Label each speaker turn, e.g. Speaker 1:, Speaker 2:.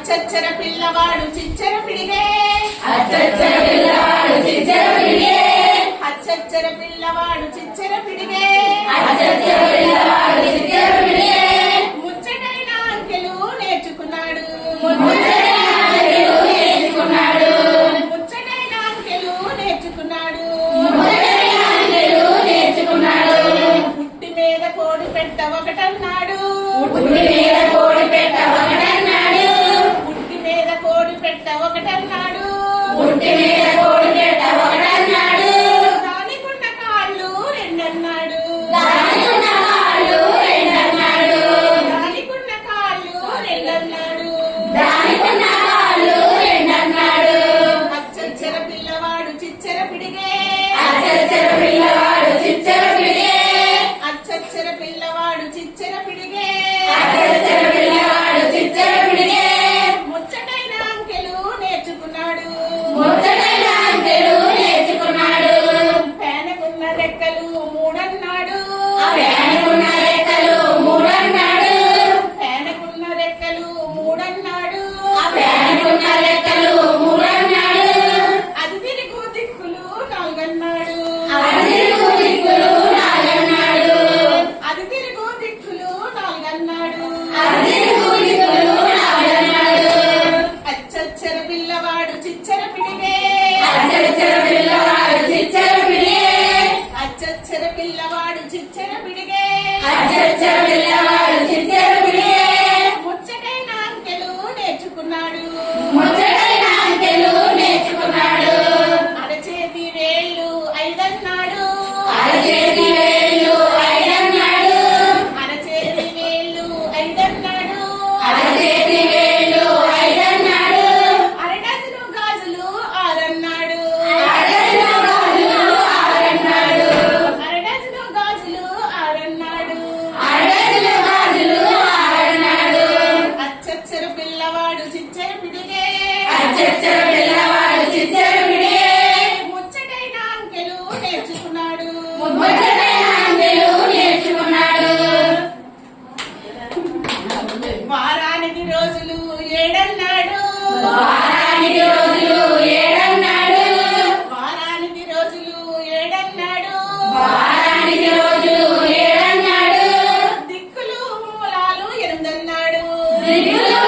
Speaker 1: అచ్చచ్చర పిల్లవాడు చిచ్చర పిడిగే
Speaker 2: అచ్చచ్చర పిల్లవాడు చిచ్చర పిడిగే
Speaker 1: అచ్చచ్చర పిల్లవాడు చిచ్చర పిడిగే
Speaker 2: అచ్చచ్చర పిల్లవాడు చిచ్చర పిడిగే
Speaker 1: ముచ్చటైన అంకెలు నేర్చుకున్నాడు
Speaker 2: ముచ్చటైన అంకెలు నేర్చుకున్నాడు
Speaker 1: ముచ్చటైన అంకెలు నేర్చుకున్నాడు
Speaker 2: ముచ్చటైన అంకెలు నేర్చుకున్నాడు
Speaker 1: పుట్టి మీద కోడి పెట్ట ఒకటన్నాడు
Speaker 2: పుట్టి మీద కోడి పెట్ట ఒకటన్నాడు
Speaker 1: పుట్టి మీద కోడి పెట్ట ఒకటన్నాడు
Speaker 2: పుట్టి మీద కోడి పెట్ట ఒకటన్నాడు
Speaker 1: దానికున్న కాళ్ళు రెండన్నాడు
Speaker 2: దానికున్న కాళ్ళు రెండన్నాడు
Speaker 1: దానికున్న కాళ్ళు రెండన్నాడు
Speaker 2: దానికున్న కాళ్ళు రెండన్నాడు
Speaker 1: అచ్చచ్చర పిల్లవాడు చిచ్చర పిడిగే
Speaker 2: అచ్చచ్చర పిల్లవాడు చిచ్చర పిడిగే
Speaker 1: అచ్చచ్చర పిల్లవాడు చిచ్చర పిడిగే
Speaker 2: అచ్చచ్చర పిల్లవాడు చిచ్చర పిడిగే
Speaker 1: ముచ్చటైన అంకెలు నేర్చుకున్నాడు
Speaker 2: ముచ్చటైన అంకెలు నేర్చుకున్నాడు
Speaker 1: పేనకున్న రెక్కలు మూడన్నాడు
Speaker 2: పేనకున్న రెక్కలు మూడన్నాడు
Speaker 1: పేనకున్న రెక్కలు మూడన్నాడు
Speaker 2: పేనకున్న రెక్కలు మూడన్నాడు
Speaker 1: అది తిరుగు దిక్కులు నాలుగన్నాడు
Speaker 2: అది దిక్కులు నాలుగన్నాడు
Speaker 1: అది తిరుగు దిక్కులు నాలుగన్నాడు
Speaker 2: అది దిక్కులు నాలుగన్నాడు
Speaker 1: అచ్చచ్చర పిల్లవాడు చిచ్చర పిడిగే
Speaker 2: అచ్చచ్చర పిల్లవాడు చిచ్చర పిడిగే
Speaker 1: అచ్చచ్చర పిల్లవాడు చిచ్చర పిడిగే
Speaker 2: అచ్చచ్చర పిల్లవాడు చిచ్చర పిడిగే
Speaker 1: ముచ్చటైన అంకెలు నేర్చుకున్నాడు
Speaker 2: ముచ్చటైన అంకెలు నేర్చుకున్నాడు
Speaker 1: అరచేతి వేళ్ళు ఐదన్నాడు
Speaker 2: అరచేతి వేళ్ళు ఐదన్నాడు
Speaker 1: అరచేతి వేళ్ళు ఐదన్నాడు
Speaker 2: అరచేతి వేళ్ళు ఐదన్నాడు
Speaker 1: అరడజను గాజులు ఆరన్నాడు
Speaker 2: అరడజను గాజులు ఆరన్నాడు
Speaker 1: అరడజను గాజులు ఆరన్నాడు
Speaker 2: అరడజను గాజులు ఆరన్నాడు
Speaker 1: అచ్చచ్చర పిల్లవాడు చిచ్చర పిడిగే
Speaker 2: అచ్చచ్చర పిల్లవాడు చిచ్చర పిడిగే
Speaker 1: ముచ్చటైన అంకెలు నేర్చుకున్నాడు
Speaker 2: ముచ్చటైన అంకెలు నేర్చుకున్నాడు
Speaker 1: వారానికి రోజులు ఏడన్నాడు
Speaker 2: వారానికి రోజులు ఏడన్నాడు
Speaker 1: వారానికి రోజులు ఏడన్నాడు
Speaker 2: వారానికి రోజులు ఏడన్నాడు
Speaker 1: దిక్కులు మూలాలు ఎనిమిదన్నాడు
Speaker 2: దిక్కులు